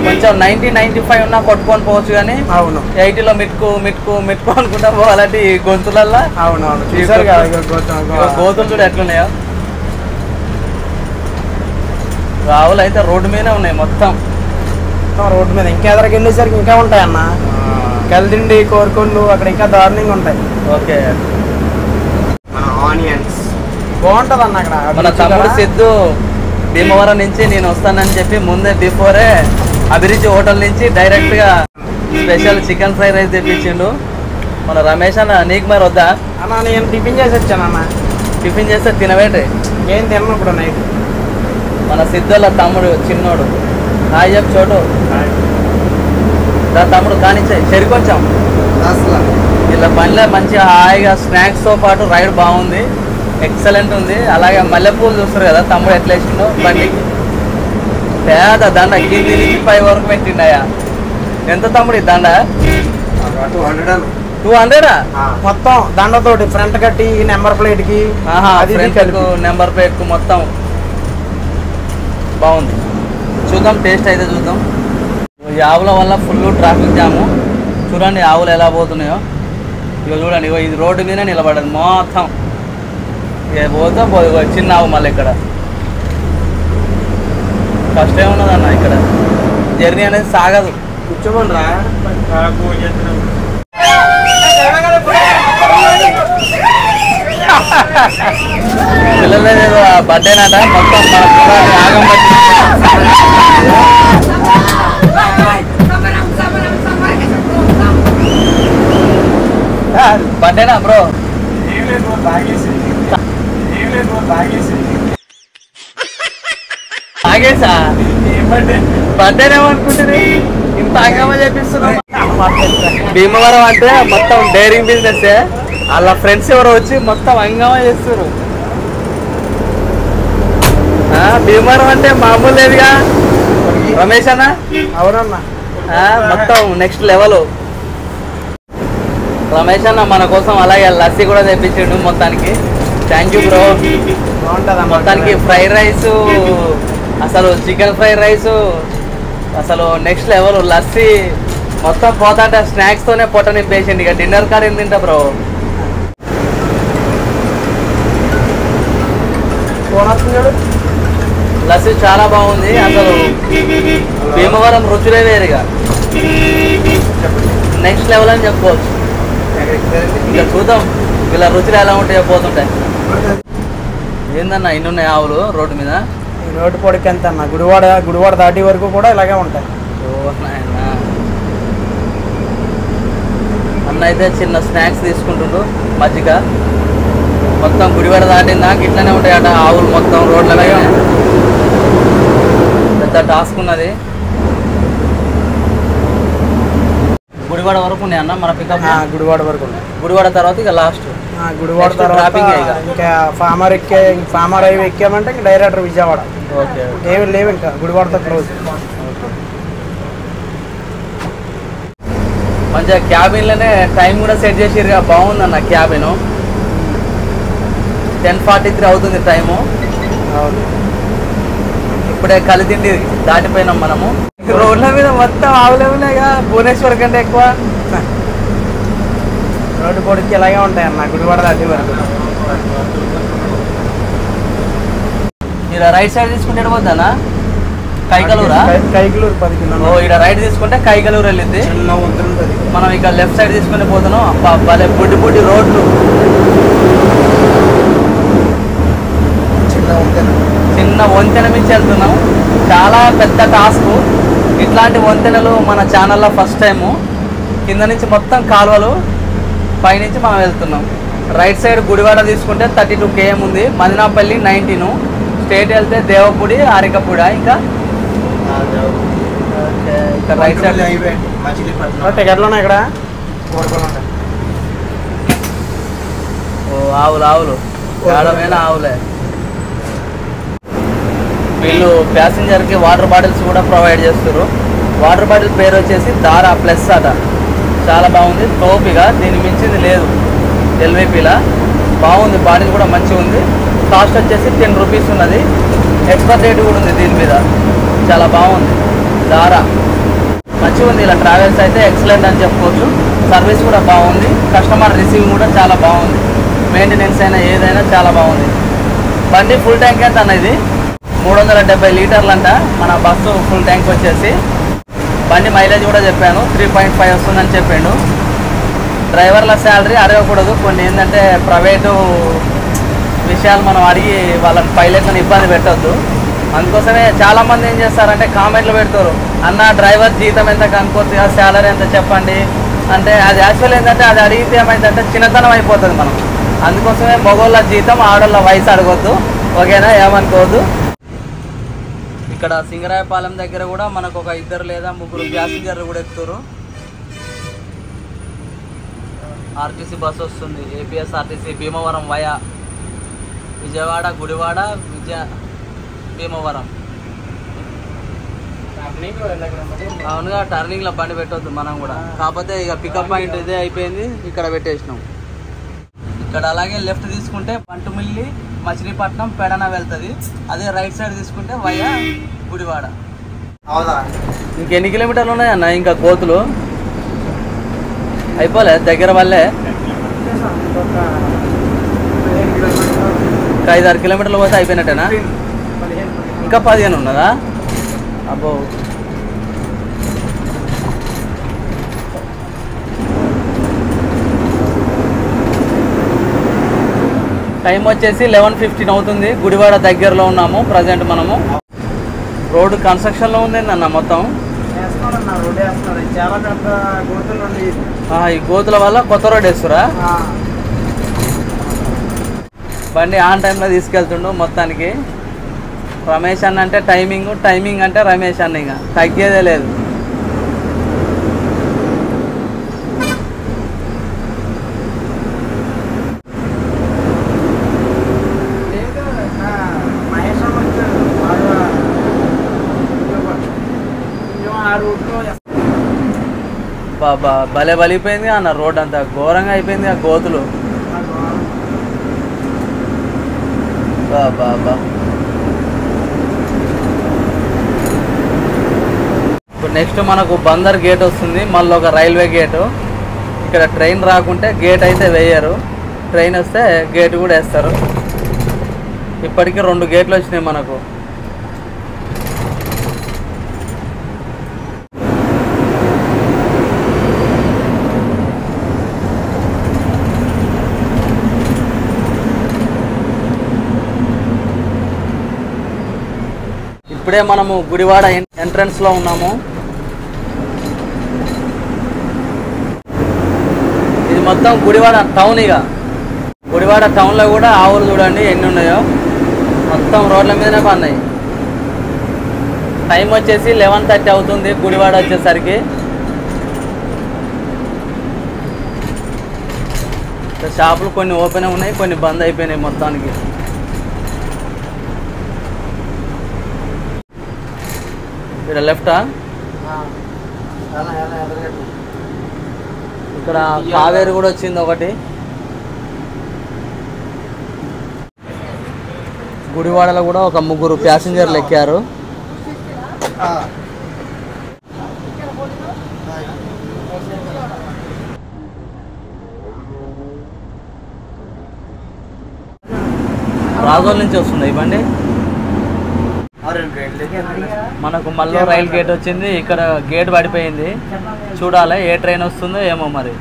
కొంచెం 90-95 ఉన్నా కొట్టుకొని పోవచ్చు కానీ అవును 80లో మిట్టుకు మిట్టుకు మిట్టుకు అనుకుంటా పోవాలంటే ఈ గొంతులల్లో. అవునవును. గోతులు కూడా ఎట్లున్నాయో. ఆవులు అయితే రోడ్డు మీదనే ఉన్నాయి మొత్తం. రోడ్డు మీద ఇంకా ఎదరికి వెళ్ళేసరికి ఇంకా ఉంటాయి అన్న. కల్దిండి కోరుకొండు అక్కడ ఇంకా దారుణంగా ఉంటాయి. ఓకే. ఆనియన్స్ బాగుంటది అన్న అక్కడ. మన తమ్ముడు సిద్ధు భీమవరం నుంచి నేను వస్తానని చెప్పి ముందే బిఫోరే అభిరుచి హోటల్ నుంచి డైరెక్ట్గా స్పెషల్ చికెన్ ఫ్రై రైస్ తెప్పించిండు. మన రమేష్ అన్న నీకు మరి వద్దా అన్న? నేను టిఫిన్ చేసి వచ్చాను అన్న. టిఫిన్ చేస్తే తినవేంటి? ఏం తిన్నాను ఇప్పుడు నైట్. మన సిద్ధుల తమ్ముడు చిన్నోడు. హాయ్ చెప్పు చోటు. తమ్ముడు కానిచ్చాయి చెరికొంచాం. ఇలా బండిలో మంచిగా హాయిగా స్నాక్స్తో పాటు రైడ్ బాగుంది, ఎక్సలెంట్ ఉంది. అలాగే మల్లెపూలు చూస్తారు కదా తమ్ముడు ఎట్లా వేసిండో బండికి. పేద దండ కింది నుంచి 5 వరకు పెట్టిండయా. ఎంత తమ్ముడు ఈ దండ? 200 మొత్తం దండతోటి ఫ్రంట్ కట్టి నెంబర్ ప్లేట్ కి నెంబర్ ప్లేట్ కు మొత్తం బాగుంది. చూద్దాం టేస్ట్ అయితే చూద్దాం. ఈ ఆవుల వల్ల ఫుల్ ట్రాఫిక్ జాము. చూడండి ఆవులు ఎలా పోతున్నాయో. ఇక చూడండి, ఇగో ఇది రోడ్డు మీద నిలబడదు మొత్తం. ఇక పోతే చిన్న ఆవు మళ్ళీ ఇక్కడ ఫస్ట్ ఏమున్నదన్న ఇక్కడ జర్నీ అనేది సాగదు. కూర్చోమని రా. పిల్లలు బర్త్డేనట మొత్తం మన పిల్లలు ఆగం పట్టి. బర్త్డేనా బ్రో? తాగేసా? బర్త్డేనేమనుకుంటుంది ఇంత ఆగమా చేపిస్తున్నాం. భీమవరం అంటే మొత్తం డైరింగ్ బిజినెస్. వాళ్ళ ఫ్రెండ్స్ ఎవరో వచ్చి మొత్తం హంగామా చేస్తారు. భీమవరం అంటే మామూలు లేదుగా రమేష్ అన్న. అవునన్నా. మొత్తం నెక్స్ట్ లెవెల్. రమేష్ అన్న మన కోసం అలాగే లస్సీ కూడా తెప్పించిండు. మొత్తానికి థ్యాంక్ యూ బ్రో. బాగుంటుందా మొత్తానికి ఫ్రైడ్ రైస్, అసలు చికెన్ ఫ్రైడ్ రైస్ అసలు నెక్స్ట్ లెవెల్. లస్సీ మొత్తం పోతాంటే స్నాక్స్తోనే పొట్ట నింపేసిండి. ఇక డిన్నర్ కాడ ఏం తింటా బ్రో? లస్సీ చాలా బాగుంది. అసలు భీమవరం రుచులే వేరుగా నెక్స్ట్ లెవెల్ అని చెప్పుకోవచ్చు. ఇక చూద్దాం వీళ్ళ రుచులు ఎలా ఉంటాయో పోతుంటాయి. ఏందన్నా ఇన్ని ఉన్నాయి ఆవులు రోడ్డు మీద? రోడ్డు పొడికి ఎంత అన్న? గుడివాడ దాటి వరకు కూడా ఇలాగే ఉంటాయి. అన్న అయితే చిన్న స్నాక్స్ తీసుకుంటుండు, మజ్జిగ. మొత్తం గుడివాడ దాటిందాక ఇట్లనే ఉంటాయట ఆవులు మొత్తం రోడ్ల మీద. పెద్ద టాస్క్ ఉన్నది. గుడివాడ వరకు ఉన్నాయి అన్న మన పికప్. గుడివాడ వరకు ఉన్నాయి. గుడివాడ తర్వాత ఇక లాస్ట్ గుడివాడ తర్వాత ఇంకా ఫార్మర్ హైవే ఎక్కామంటే ఇంకా డైరెక్టర్ విజయవాడ. ఓకే. ఏమి లేవు ఇంకా గుడివాడతో క్లోజ్. మంచిగా క్యాబిన్లోనే టైం కూడా సెట్ చేసిరుగా, బాగుందన్న క్యాబిన్. 10:43 అవుతుంది టైము. అవును. ఇప్పుడే కలిదిండి దాటిపోయినాం మనము. రోడ్ల మీద మొత్తం ఆవులే ఉన్నాయిగా భువనేశ్వర్ కంటే ఎక్కువ. రోడ్డు పొడికి ఇలాగే ఉంటాయి అన్న గుడివాడ దాటి వరకు. ఇలా రైట్ సైడ్ తీసుకుంటే పోతానా కైకలూరా? కైకలూరు 10 కిలోమీటర్లు. ఓ ఇక్కడ రైట్ తీసుకుంటే కైకలూరు వెళ్ళింది. మనం ఇక్కడ లెఫ్ట్ సైడ్ తీసుకుని పోతున్నాం. అబ్బా భలే బుడ్డి బుడ్డి రోడ్లు, చిన్న వంతెన మించి వెళ్తున్నాం. చాలా పెద్ద టాస్క్. ఇట్లాంటి వంతెనలు మన ఛానల్లో ఫస్ట్ టైము. కింద నుంచి మొత్తం కాలువలు, పైనుంచి మనం వెళ్తున్నాం. రైట్ సైడ్ గుడివాడ తీసుకుంటే 32 km ఉంది. మదినాపల్లి 19. స్టేట్ వెళ్తే దేవపూడి, ఆరికపూడ. ఇంకా ఇక్కడ రైట్ సైడ్ టికెట్లు ఉన్నాయి ఇక్కడ. ఓ ఆవులు ఆవులు ఏడమైన ఆవులే. వీళ్ళు ప్యాసింజర్కి వాటర్ బాటిల్స్ కూడా ప్రొవైడ్ చేస్తారు. వాటర్ బాటిల్ పేరు వచ్చేసి దారా ప్లస్ అట. చాలా బాగుంది. టోపీగా దీని మించింది లేదు. ఎల్విపిలా బాగుంది. బాటిల్ కూడా మంచిగా ఉంది. కాస్ట్ వచ్చేసి 10 రూపీస్ ఉన్నది. ఎక్స్పైర్ డేట్ కూడా ఉంది దీని మీద. చాలా బాగుంది. దారా మంచిగా ఉంది. ఇలా ట్రావెల్స్ అయితే ఎక్సలెంట్ అని చెప్పుకోవచ్చు. సర్వీస్ కూడా బాగుంది. కస్టమర్ రిసీవింగ్ కూడా చాలా బాగుంది. మెయింటెనెన్స్ అయినా ఏదైనా చాలా బాగుంది. బండి ఫుల్ ట్యాంక్ ఎంత అనేది 370 లీటర్లు అంట. మన బస్సు ఫుల్ ట్యాంక్ వచ్చేసి. బండి మైలేజ్ కూడా చెప్పాను 3.5 వస్తుందని చెప్పిండు. డ్రైవర్ల శాలరీ అడగకూడదు. కొన్ని ఏంటంటే ప్రైవేటు విషయాలు మనం అడిగి వాళ్ళని పైలట్లను ఇబ్బంది పెట్టద్దు. అందుకోసమే చాలామంది ఏం చేస్తారంటే కామెంట్లు పెడతారు, అన్న డ్రైవర్ జీతం ఎంత కనుకోవచ్చు, శాలరీ ఎంత చెప్పండి అంటే. అది యాక్చువల్ ఏంటంటే అది అడిగితే ఏమైందంటే చిన్నతనం అయిపోతుంది మనం. అందుకోసమే మగోళ్ళ జీతం ఆడోళ్ళ వయసు అడగొద్దు. ఓకేనా? ఏమనుకోవద్దు. ఇక్కడ సింగరాయపాలెం దగ్గర కూడా మనకు ఒక 2 లేదా 3 ప్యాసింజర్లు కూడా ఎక్కుతారు. ఆర్టీసీ బస్ వస్తుంది. APSRTC Bhimavaram via Vijayawada, Gudivada, Bhimavaram. అవునుగా టర్నింగ్లో బండి పెట్టొద్దు మనం కూడా. కాకపోతే ఇక పికప్ పాయింట్ ఇదే అయిపోయింది. ఇక్కడ పెట్టేసినాం. ఇక్కడ అలాగే లెఫ్ట్ తీసుకుంటే పంటుమిల్లి, మచిలీపట్నం, పెడన వెళ్తుంది. అదే రైట్ సైడ్ తీసుకుంటే వయా గుడివాడ. ఇంకెన్ని కిలోమీటర్లు ఉన్నాయన్న? ఇంకా కోతులు అయిపోలే దగ్గర వల్లే. 5-6 కిలోమీటర్లు పోతే అయిపోయినట్టేనా? ఇంకా 15 ఉన్నదా? అబ్బో. టైం వచ్చేసి 11:15 అవుతుంది. గుడివాడ దగ్గరలో ఉన్నాము ప్రజెంట్ మనము. రోడ్డు కన్స్ట్రక్షన్లో ఉంది అన్న మొత్తం. ఈ గోతుల వల్ల కొత్త రోడ్ వేస్తురా? బండి ఆన్ టైంలో తీసుకెళ్తుండు మొత్తానికి. రమేష్ అన్న అంటే టైమింగ్ అంటే రమేష్ అన్న. ఇక తగ్గేదే లేదు. బాబా భలే బలిపోయింది అన్న. రోడ్ అంతా ఘోరంగా అయిపోయింది. ఆ గోతులు బాబా. ఇప్పుడు నెక్స్ట్ మనకు బందర్ గేట్ వస్తుంది. మళ్ళీ ఒక రైల్వే గేటు. ఇక్కడ ట్రైన్ రాకుంటే గేట్ అయితే వేయరు. ట్రైన్ వస్తే గేట్ కూడా వేస్తారు. ఇప్పటికీ 2 గేట్లు వచ్చినాయి మనకు. ఇప్పుడే మనము గుడివాడ ఎంట్రన్స్లో ఉన్నాము. ఇది మొత్తం గుడివాడ టౌన్. ఇక గుడివాడ టౌన్లో కూడా ఆవులు చూడండి ఎన్ని ఉన్నాయో. మొత్తం రోడ్ల మీదనే పన్నాయి. టైం వచ్చేసి 11:30 అవుతుంది గుడివాడ వచ్చేసరికి. షాపులు కొన్ని ఓపెన్ ఉన్నాయి, కొన్ని బంద్ అయిపోయినాయి మొత్తానికి. ఇక్కడ లెఫ్టా? ఇక్కడ కావేరి కూడా వచ్చింది ఒకటి. గుడివాడలో కూడా ఒక 3 ప్యాసింజర్లు ఎక్కారు. రాజోల్ నుంచి వస్తుంది ఈ బండి. మనకు మళ్ళీ రైల్ గేట్ వచ్చింది, ఇక్కడ గేట్ పడిపోయింది. చూడాలి ఏ ట్రైన్ వస్తుందో ఏమో. మరి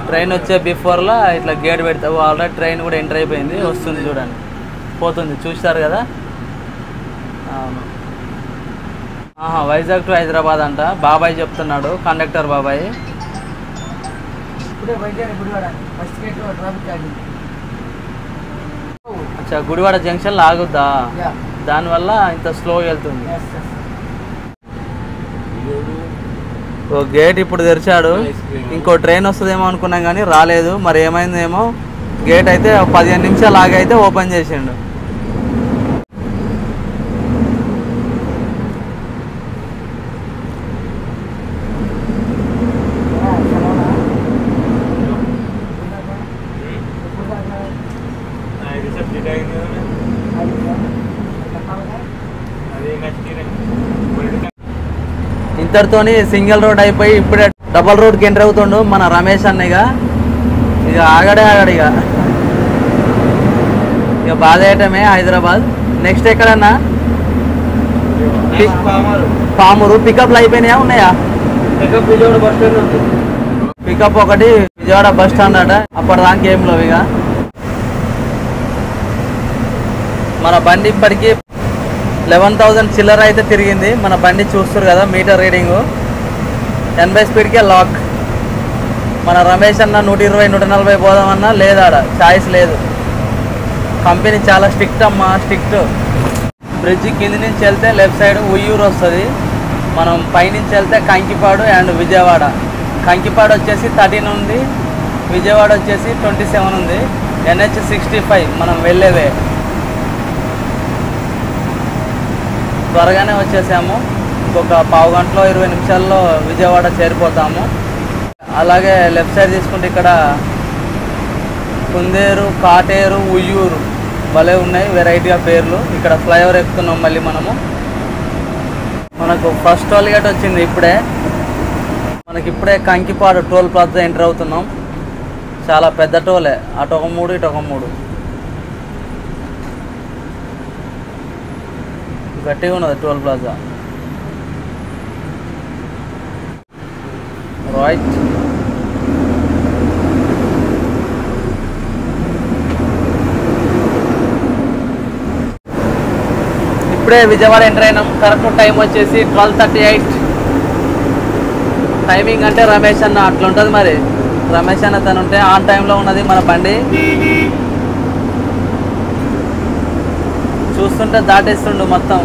ట్రైన్ వచ్చే బిఫోర్లో ఇట్లా గేట్ పెడతావు. ఆల్రెడీ ట్రైన్ కూడా ఎంటర్ అయిపోయింది, వస్తుంది చూడండి, పోతుంది. చూస్తారు కదా. అవును, వైజాగ్ టు హైదరాబాద్ అంట. బాబాయ్ చెప్తున్నాడు, కండక్టర్ బాబాయ్. అచ్చా, గుడివాడ జంక్షన్ ఆగుద్దా, దానివల్ల ఇంత స్లోగా వెళ్తుంది. ఓ గేట్ ఇప్పుడు తెరిచాడు. ఇంకో ట్రైన్ వస్తుందేమో అనుకున్నాం కానీ రాలేదు. మరి ఏమైందేమో. గేట్ అయితే 15 నిమిషాలు ఆగి అయితే ఓపెన్ చేసిండు. ఇంతటితోని సింగిల్ రోడ్ అయిపోయి ఇప్పుడే డబల్ రోడ్కి ఎంటర్ అవుతుండు మన రమేష్ అన్నయ్య. ఇక ఆగడే ఆగాడు. ఇక బాధ అయ్యటమే హైదరాబాద్. నెక్స్ట్ ఎక్కడన్నా పామూరు. పికప్లు అయిపోయినాయా, ఉన్నాయా? విజయవాడ బస్ స్టాండ్ ఉంది. పికప్ ఒకటి విజయవాడ బస్ స్టాండ్ అట. అప్పటిదాకా ఏం లేవు. ఇక మన బండి ఇప్పటికీ 11,000 చిల్లర అయితే తిరిగింది. మన బండి చూస్తారు కదా, మీటర్ రీడింగు 80 స్పీడ్కే లాక్. మన రమేష్ అన్న 120, 140 పోదామన్నా లేదాడ, ఛాయిస్ లేదు. కంపెనీ చాలా స్ట్రిక్ట్ అమ్మా, స్ట్రిక్ట్. బ్రిడ్జి కింది నుంచి వెళ్తే లెఫ్ట్ సైడ్ ఉయ్యూరు వస్తుంది. మనం పైనుంచి వెళ్తే కంకిపాడు అండ్ విజయవాడ. కంకిపాడు వచ్చేసి 13 ఉంది, విజయవాడ వచ్చేసి 27 ఉంది. NH 65 మనం వెళ్ళేవే. త్వరగానే వచ్చేసాము. ఇంకొక పావు గంటలో 20 నిమిషాల్లో విజయవాడ చేరిపోతాము. అలాగే లెఫ్ట్ సైడ్ తీసుకుంటే ఇక్కడ కుందేరు, కాటేరు, ఉయ్యూరు భలే ఉన్నాయి, వెరైటీగా పేర్లు. ఇక్కడ ఫ్లైఓవర్ ఎక్కుతున్నాం మళ్ళీ మనము. మనకు ఫస్ట్ టోల్ గేట్ వచ్చింది ఇప్పుడే. మనకి ఇప్పుడే కంకిపాడు టోల్ ప్లాజా ఎంటర్ అవుతున్నాం. చాలా పెద్ద టోలే, అటు ఒక 3 ఇటు ఒక 3. గట్టిగా ఉన్నది టోల్ ప్లాజా. రైట్, ఇప్పుడే విజయవాడ ఎంటర్ అయినాం. కరెక్ట్ టైం వచ్చేసి 12:38. టైమింగ్ అంటే రమేష్ అన్న అట్లా ఉంటుంది. మరి రమేష్ అన్న తను ఉంటే ఆన్ టైంలో ఉన్నది మన బండి. చూస్తుంటే దాటేస్తుండు మొత్తం.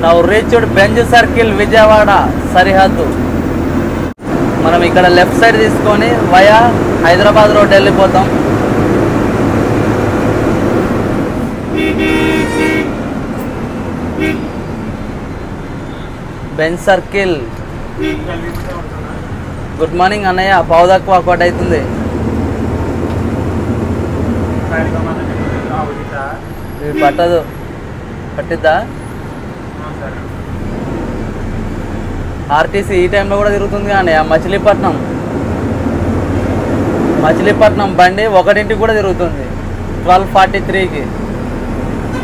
Now reached Benz circle, Vijayawada సరిహద్దు. మనం ఇక్కడ లెఫ్ట్ సైడ్ తీసుకొని వయా హైదరాబాద్ రోడ్ వెళ్ళిపోతాం. Benz circle. గుడ్ మార్నింగ్ అన్నయ్య. పావుదక్కువ ఒకటి అవుతుంది. పట్టదు, పట్టిద్దా? ఆర్టీసీ ఈ టైంలో కూడా తిరుగుతుంది కానీ మచిలీపట్నం బండి 1ంటికి కూడా తిరుగుతుంది, 12:43కి.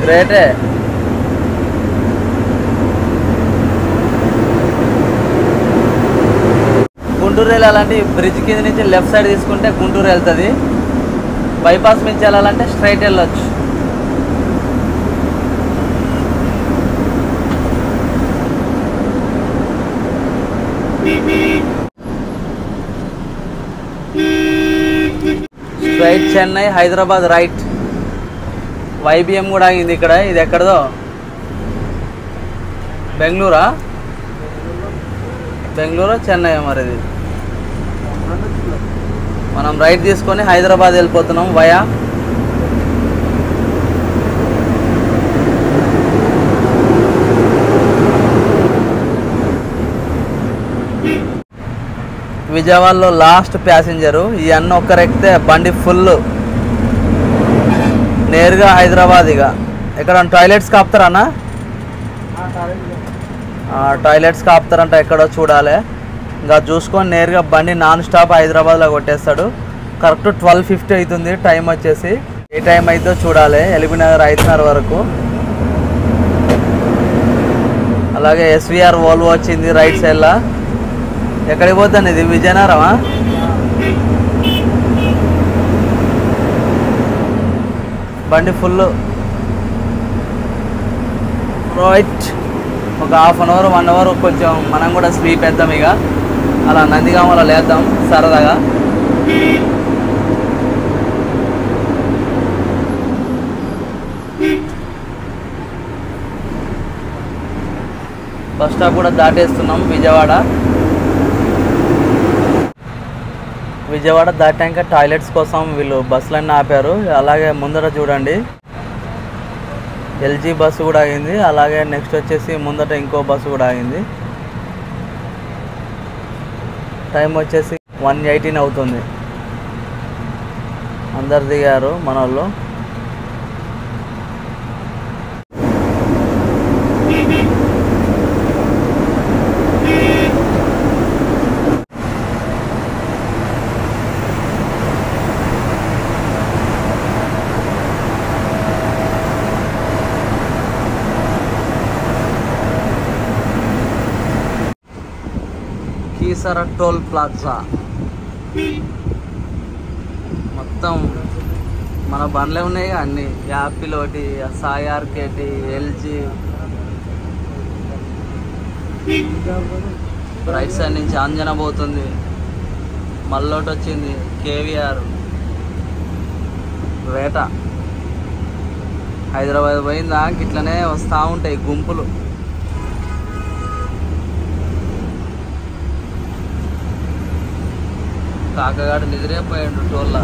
గ్రేటే. గుంటూరు వెళ్ళాలంటే బ్రిడ్జ్ కింద నుంచి లెఫ్ట్ సైడ్ తీసుకుంటే గుంటూరు వెళ్తుంది. బైపాస్ నుంచి వెళ్ళాలంటే స్ట్రైట్ వెళ్ళొచ్చు. Straight Chennai, Hyderabad right. YBM కూడా ఆగింది ఇక్కడ. ఇది ఎక్కడదో బెంగళూరా, చెన్నై మరి. ఇది మనం రైట్ తీసుకొని హైదరాబాద్ వెళ్ళిపోతున్నాం వయా. విజయవాడలో లాస్ట్ ప్యాసింజరు. ఈ అన్న ఒక్కరెక్కితే బండి ఫుల్, నేరుగా హైదరాబాద్. ఇక ఎక్కడ టాయిలెట్స్ కాపుతారా అన్న? టాయిలెట్స్ కాపుతారంట ఎక్కడో చూడాలి. ఇంకా చూసుకొని నేరుగా బండి నాన్ స్టాప్ హైదరాబాద్లో కొట్టేస్తాడు. కరెక్ట్ 12:50 అవుతుంది టైం వచ్చేసి. ఏ టైం అయితే చూడాలి. ఎల్బీనగర్ 5:30 వరకు. అలాగే ఎస్విఆర్ వోల్వో వచ్చింది రైట్ సైడ్లో. ఎక్కడికి పోతాను ఇది? విజయనగరమా? బండి ఫుల్. రైట్, ఒక ½ అన్ అవర్ 1 అవర్ కొంచెం మనం కూడా స్లీప్ వేద్దాం. ఇక అలా నందిగామలో లేద్దాం సరదాగా. బస్ స్టాప్ కూడా దాటేస్తున్నాం. విజయవాడ దాటాక టాయిలెట్స్ కోసం వీళ్ళు బస్సులన్నీ ఆపారు. అలాగే ముందర చూడండి ఎల్జీ బస్సు కూడా ఆగింది. అలాగే నెక్స్ట్ వచ్చేసి ముందట ఇంకో బస్సు కూడా ఆగింది. టైం వచ్చేసి 1:18 అవుతుంది. అందరు దిగారు మన వాళ్ళు. కీసర టోల్ ప్లాజా మొత్తం మన బండ్లే ఉన్నాయి అన్నీ. యాపిల్ ఒకటి, సాయి ఆర్కేటి, ఎల్జీ. రైట్ సైడ్ నుంచి అంజన పోతుంది. మల్లోటి వచ్చింది కేవీఆర్. వేట హైదరాబాద్ పోయిందా ఇట్లనే వస్తూ ఉంటాయి గుంపులు. కాకగాడు నిద్రైపోయాడు టోల్లా.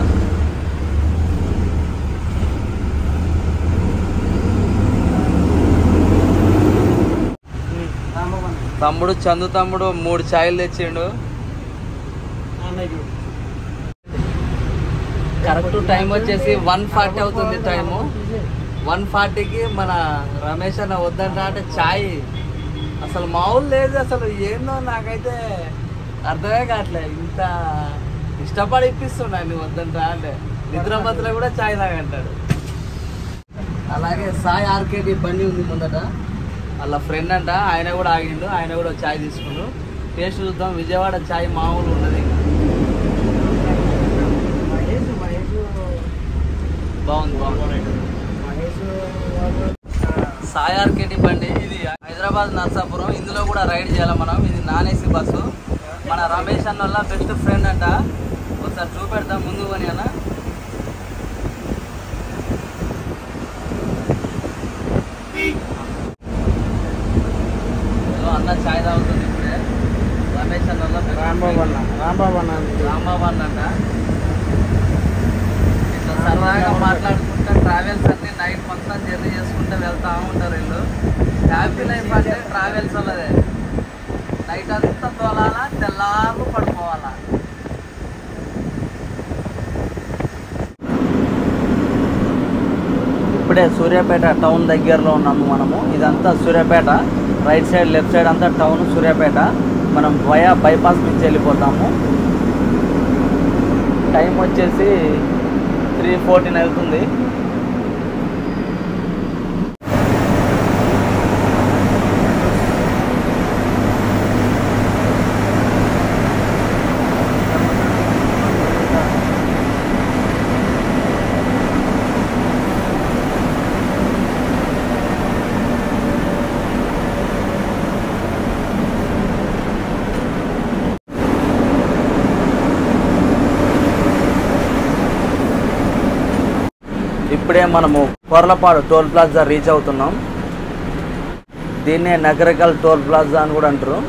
తమ్ముడు చందు తమ్ముడు 3 ఛాయలు తెచ్చిండు. కరెక్ట్ టైం వచ్చేసి 1:40 అవుతుంది. టైము 1:40కి మన రమేష్ అన్న వద్దంట అంటే ఛాయ్ అసలు మామూలు లేదు. అసలు ఏందో నాకైతే అర్థమే కావట్లేదు. ఇంత ఇష్టపడి ఇప్పిస్తున్నా నువ్వు వద్దంట అంటే. నిద్రమత్తులో కూడా ఛాయ్ తాగంటాడు. అలాగే సాయి ఆర్కేటి బండి ఉంది ముందట. వాళ్ళ ఫ్రెండ్ అంట, ఆయన కూడా ఆగిండు. ఆయన కూడా ఛాయ్ తీసుకుండు. టేస్ట్ చూద్దాం. విజయవాడ ఛాయ్ మామూలు ఉన్నది. బాగుంది. సాయి ఆర్కేటి బండి ఇది హైదరాబాద్ నర్సాపురం. ఇందులో కూడా రైడ్ చేయాలి మనం. ఇది నాన్ ఏసీ బస్సు. మన రమేష్ అన్న వల్ల బెస్ట్ ఫ్రెండ్ అంట. ఒకసారి చూపెడతాం ముందు కొని అన్న. అన్న ఛాయ్ తాగుతుంది ఇప్పుడే. రమేష్ అన్న వల్ల రాంబాబు అన్న అంట. ఇట్లా సరదాగా మాట్లాడుకుంటా ట్రావెల్స్ అన్ని నైట్ మొత్తం జర్నీ చేసుకుంటూ వెళ్తూ ఉంటారు వీళ్ళు. హ్యాపీ లైఫ్ అంటే ట్రావెల్స్ వల్లదే. నైట్ అంతా తోలాలా, తెల్లారు పడుకోవాలా. ఇప్పుడే సూర్యాపేట టౌన్ దగ్గరలో ఉన్నాము మనము. ఇదంతా Suryapet. Right side left side అంతా టౌన్ సూర్యాపేట. మనం వయా బైపాస్ నుంచి వెళ్ళిపోతాము. టైం వచ్చేసి 3:14 అవుతుంది. ఇప్పుడే మనము కొర్లపాడు టోల్ ప్లాజా రీచ్ అవుతున్నాం. దీన్నే నగరికల్ టోల్ ప్లాజా అని కూడా అంటారు.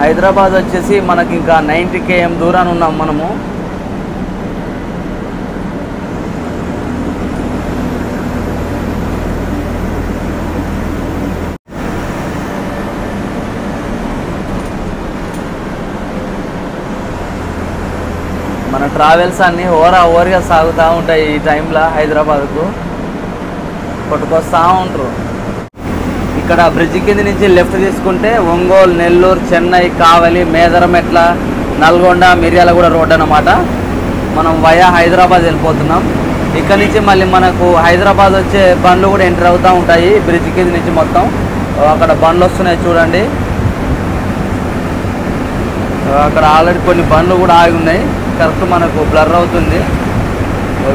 హైదరాబాద్ వచ్చేసి మనకి ఇంకా 90 km దూరాన్ని ఉన్నాం మనము. ట్రావెల్స్ అన్నీ ఓవర్గా సాగుతూ ఉంటాయి ఈ టైంలో హైదరాబాద్కు కొట్టుకొస్తూ ఉంటారు. ఇక్కడ బ్రిడ్జి కింద నుంచి లెఫ్ట్ తీసుకుంటే ఒంగోలు, నెల్లూరు, చెన్నై, కావలి, మేదరమెట్ల, నల్గొండ, మిర్యాలగూడ రోడ్ అన్నమాట. మనం వయా హైదరాబాద్ వెళ్ళిపోతున్నాం. ఇక్కడ నుంచి మళ్ళీ మనకు హైదరాబాద్ వచ్చే బండ్లు కూడా ఎంటర్ అవుతూ ఉంటాయి బ్రిడ్జి కింద నుంచి. మొత్తం అక్కడ బండ్లు వస్తున్నాయి చూడండి. అక్కడ ఆల్రెడీ కొన్ని బండ్లు కూడా ఆగి ఉన్నాయి. కరెక్ట్ మనకు బ్లర్ అవుతుంది.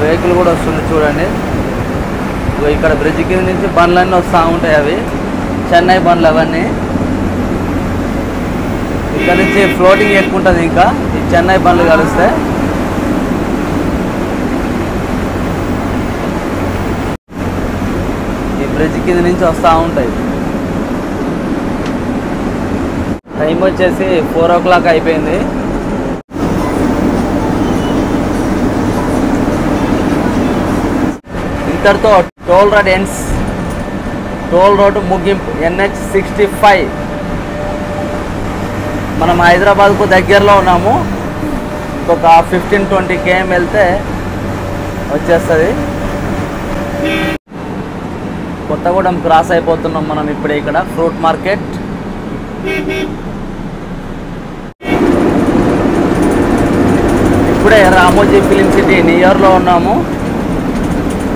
వెహికల్ కూడా వస్తుంది చూడండి. ఇక్కడ బ్రిడ్జి కింద నుంచి బండ్లన్నీ వస్తూ ఉంటాయి. అవి చెన్నై బండ్లు అవన్నీ. ఇక్కడ నుంచి ఫ్లోటింగ్ ఎక్కువ ఉంటుంది. ఇంకా ఈ చెన్నై బండ్లు కలిస్తే ఈ బ్రిడ్జి కింద నుంచి వస్తూ ఉంటాయి. టైం వచ్చేసి 4 o'clock అయిపోయింది. ఇంతటితో toll road ends. Toll road ముగింపు NH 65. మనం హైదరాబాద్కు దగ్గరలో ఉన్నాము. ఇంకొక 15-20 km వెళ్తే వచ్చేస్తుంది. కొత్తగూడెం క్రాస్ అయిపోతున్నాం మనం ఇప్పుడే. ఇక్కడ ఫ్రూట్ మార్కెట్. ఇప్పుడే రామోజీ ఫిలిం సిటీ నియర్లో ఉన్నాము.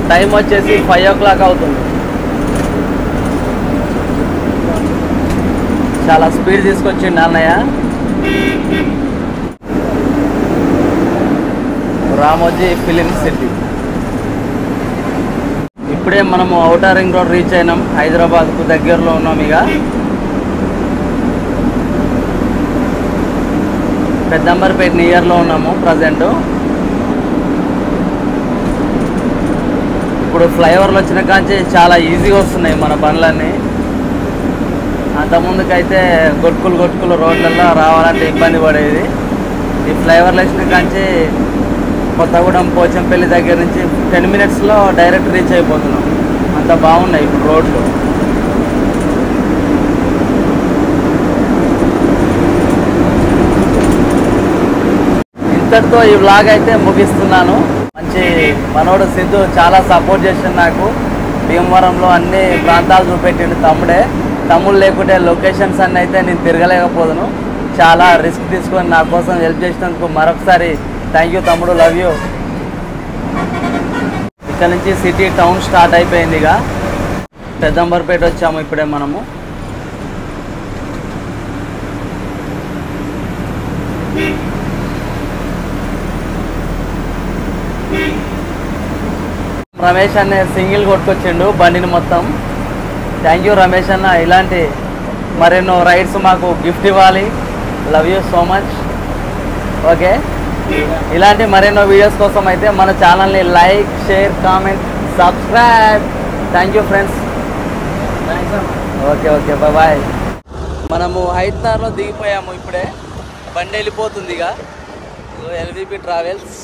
టైం వచ్చేసి 5 o'clock అవుతుంది. చాలా స్పీడ్ తీసుకొచ్చిండు అన్నయ్య. Ramoji film city. ఇప్పుడే మనము ఔటర్ రింగ్ రోడ్ రీచ్ అయినాం. హైదరాబాద్కు దగ్గరలో ఉన్నాం. ఇక పెద్దంబర్పేట నియర్లో ఉన్నాము ప్రజెంట్. ఇప్పుడు ఫ్లైఓవర్లు వచ్చిన కాంచి చాలా ఈజీగా వస్తున్నాయి మన బండ్లన్నీ. అంతకుముందుకైతే గొట్టుకులు రోడ్లలో రావాలంటే ఇబ్బంది పడేది. ఈ ఫ్లైఓవర్లు వచ్చిన కాంచి కొత్తగూడెం పోచంపల్లి దగ్గర నుంచి 10 minutesలో డైరెక్ట్ రీచ్ అయిపోతున్నాం. అంత బాగున్నాయి ఇప్పుడు రోడ్లు. ఇంతటితో ఈ వ్లాగ్ అయితే ముగిస్తున్నాను. మంచి మనోడు సిద్ధు చాలా సపోర్ట్ చేసిండు నాకు. భీమవరంలో అన్ని ప్రాంతాలు చూపెట్టిండు తమ్ముడే. తమ్ముడు లేకుంటే లొకేషన్స్ అన్నీ అయితే నేను తిరగలేకపోదును. చాలా రిస్క్ తీసుకొని నా కోసం హెల్ప్ చేసినందుకు మరొకసారి థ్యాంక్ యూ తమ్ముడు. Love you. ఇక్కడ నుంచి సిటీ టౌన్ స్టార్ట్ అయిపోయింది. ఇక పెద్దంబర్పేట వచ్చాము ఇప్పుడే మనము. రమేష్ అన్న సింగిల్ కొట్టుకొచ్చిండు బండిని మొత్తం. థ్యాంక్ యూ రమేష్ అన్న. ఇలాంటి మరెన్నో రైడ్స్ మాకు గిఫ్ట్ ఇవ్వాలి. Love you so much. Okay, ఇలాంటి మరెన్నో వీడియోస్ కోసం అయితే మన ఛానల్ని like, share, comment, subscribe. Thank you friends. Okay bye. మనము హైదరాబాద్లో దిగిపోయాము ఇప్పుడే. బండి వెళ్ళిపోతుంది. ఇక LVP ట్రావెల్స్.